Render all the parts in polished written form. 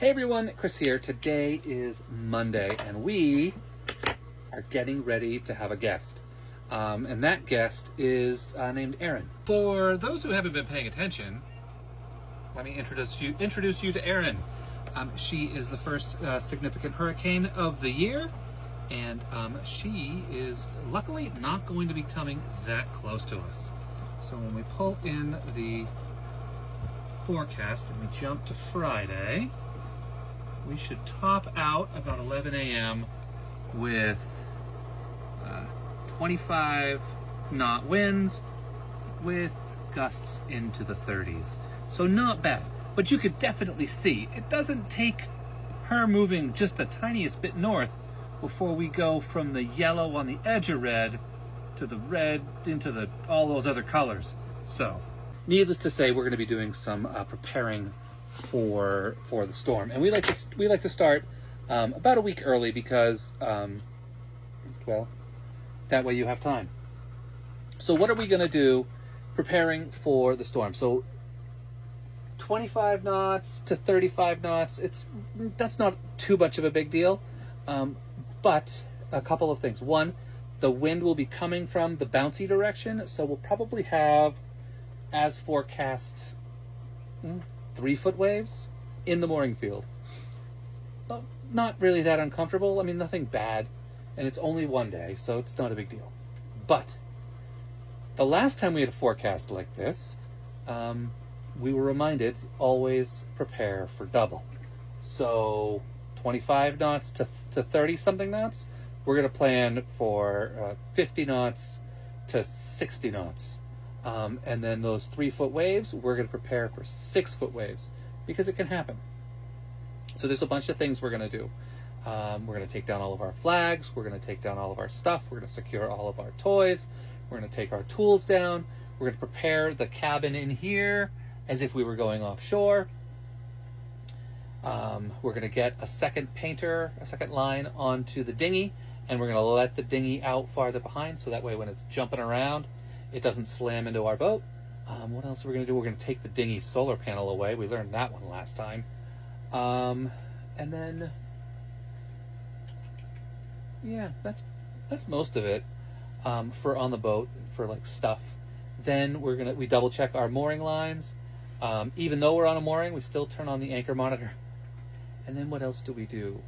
Hey everyone, Chris here. Today is Monday and we are getting ready to have a guest. And that guest is named Erin. For those who haven't been paying attention, let me introduce you to Erin. She is the first significant hurricane of the year, and she is luckily not going to be coming that close to us. So when we pull in the forecast and we jump to Friday, we should top out about 11 a.m. with 25 knot winds with gusts into the 30s. So not bad, but you could definitely see it doesn't take her moving just the tiniest bit north before we go from the yellow on the edge of red to the red into all those other colors. So needless to say, we're going to be doing some preparing for the storm, and we like to start about a week early because well, that way you have time. So what are we going to do preparing for the storm? So 25 knots to 35 knots, that's not too much of a big deal, but a couple of things. One, the wind will be coming from the bouncy direction, so we'll probably have, as forecast, 3-foot waves in the mooring field. Well, not really that uncomfortable. I mean, nothing bad, and it's only one day, so it's not a big deal. But the last time we had a forecast like this, we were reminded, always prepare for double. So 25 knots to 30-something knots, we're going to plan for 50 knots to 60 knots. And then those 3-foot waves, we're going to prepare for 6-foot waves because it can happen. So there's a bunch of things we're going to do. We're going to take down all of our flags. We're going to take down all of our stuff. We're going to secure all of our toys. We're going to take our tools down. We're going to prepare the cabin in here as if we were going offshore. We're going to get a second line onto the dinghy, and we're going to let the dinghy out farther behind so that way when it's jumping around, it doesn't slam into our boat. What else are we going to do? We're going to take the dinghy solar panel away. We learned that one last time. And then, yeah, that's most of it for on the boat for like stuff. Then we double check our mooring lines. Even though we're on a mooring, we still turn on the anchor monitor. And then what else do we do?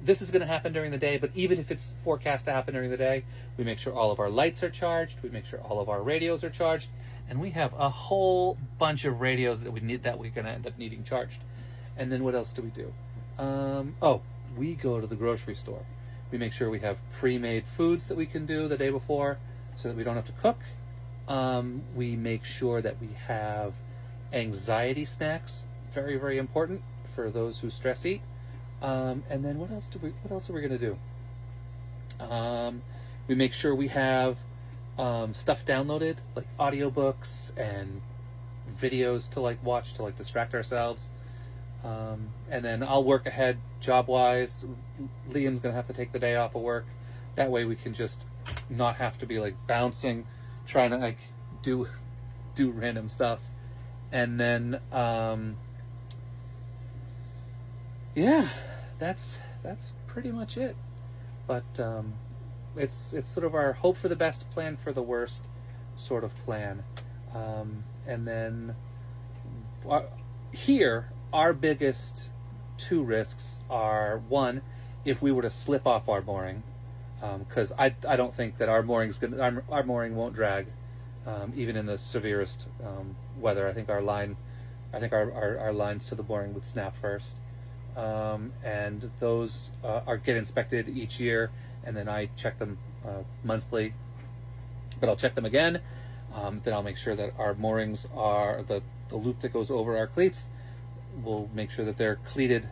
This is going to happen during the day, but even if it's forecast to happen during the day, we make sure all of our lights are charged, we make sure all of our radios are charged, and we have a whole bunch of radios that we're going to end up needing charged. And then what else do we do? We go to the grocery store. We make sure we have pre-made foods that we can do the day before so that we don't have to cook. We make sure that we have anxiety snacks, very, very important for those who stress eat. And then what else are we going to do? We make sure we have stuff downloaded, like audiobooks and videos to watch to distract ourselves. And then I'll work ahead job-wise. Liam's going to have to take the day off of work. That way we can just not have to be bouncing, trying to do random stuff. And then yeah, that's pretty much it. But it's sort of our hope for the best, plan for the worst sort of plan. And then our biggest two risks are, one, if we were to slip off our mooring, because I don't think that our mooring won't drag, even in the severest weather. I think our lines to the mooring would snap first. And those get inspected each year, and then I check them monthly, but I'll check them again. Then I'll make sure that our moorings are the loop that goes over our cleats. We'll make sure that they're cleated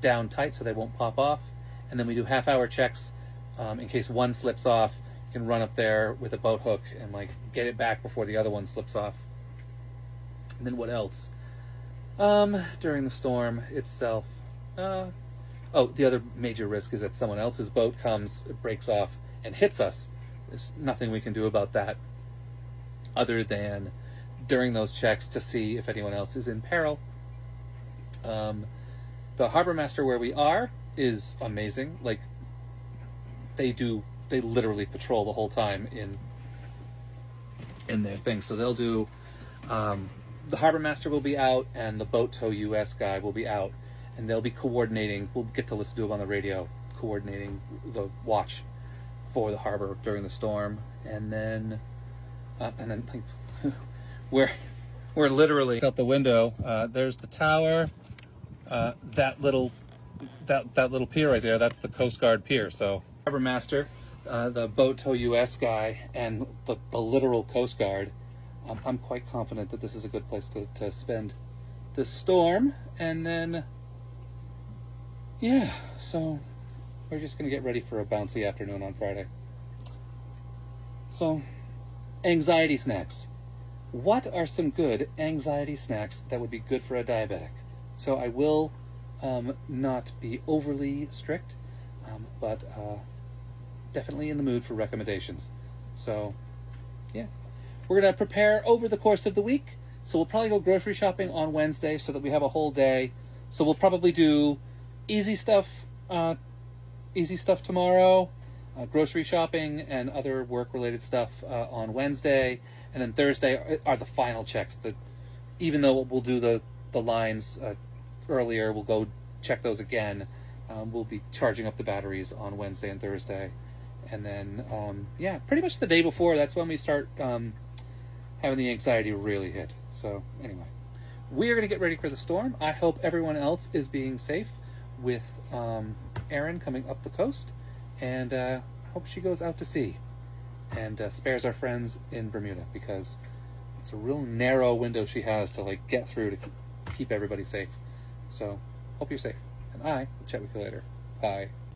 down tight so they won't pop off. And then we do half-hour checks in case one slips off. You can run up there with a boat hook and get it back before the other one slips off. And then what else? During the storm itself, the other major risk is that someone else's boat comes, breaks off, and hits us. There's nothing we can do about that other than during those checks to see if anyone else is in peril. The harbor master where we are is amazing. Like, they literally patrol the whole time in their thing. So they'll do, the harbor master will be out and the Boat Tow US guy will be out, and they'll be coordinating. We'll get to listen to them on the radio, coordinating the watch for the harbor during the storm. And then like, we're literally out the window. There's the tower. That little pier right there, that's the Coast Guard pier. So harbor master, the Boat Tow US guy, and the literal Coast Guard, I'm quite confident that this is a good place to spend this storm. And then, yeah, so we're just gonna get ready for a bouncy afternoon on Friday. So, anxiety snacks. What are some good anxiety snacks that would be good for a diabetic? So I will not be overly strict, but definitely in the mood for recommendations. So, yeah. We're going to prepare over the course of the week. So we'll probably go grocery shopping on Wednesday so that we have a whole day. So we'll probably do easy stuff tomorrow, grocery shopping and other work-related stuff on Wednesday. And then Thursday are the final checks. Even though we'll do the lines earlier, we'll go check those again. We'll be charging up the batteries on Wednesday and Thursday. And then, yeah, pretty much the day before, that's when we start having the anxiety really hit. So anyway, we're going to get ready for the storm. I hope everyone else is being safe with Erin coming up the coast. And I hope she goes out to sea and spares our friends in Bermuda, because it's a real narrow window she has to like get through to keep everybody safe. So hope you're safe, and I will chat with you later. Bye.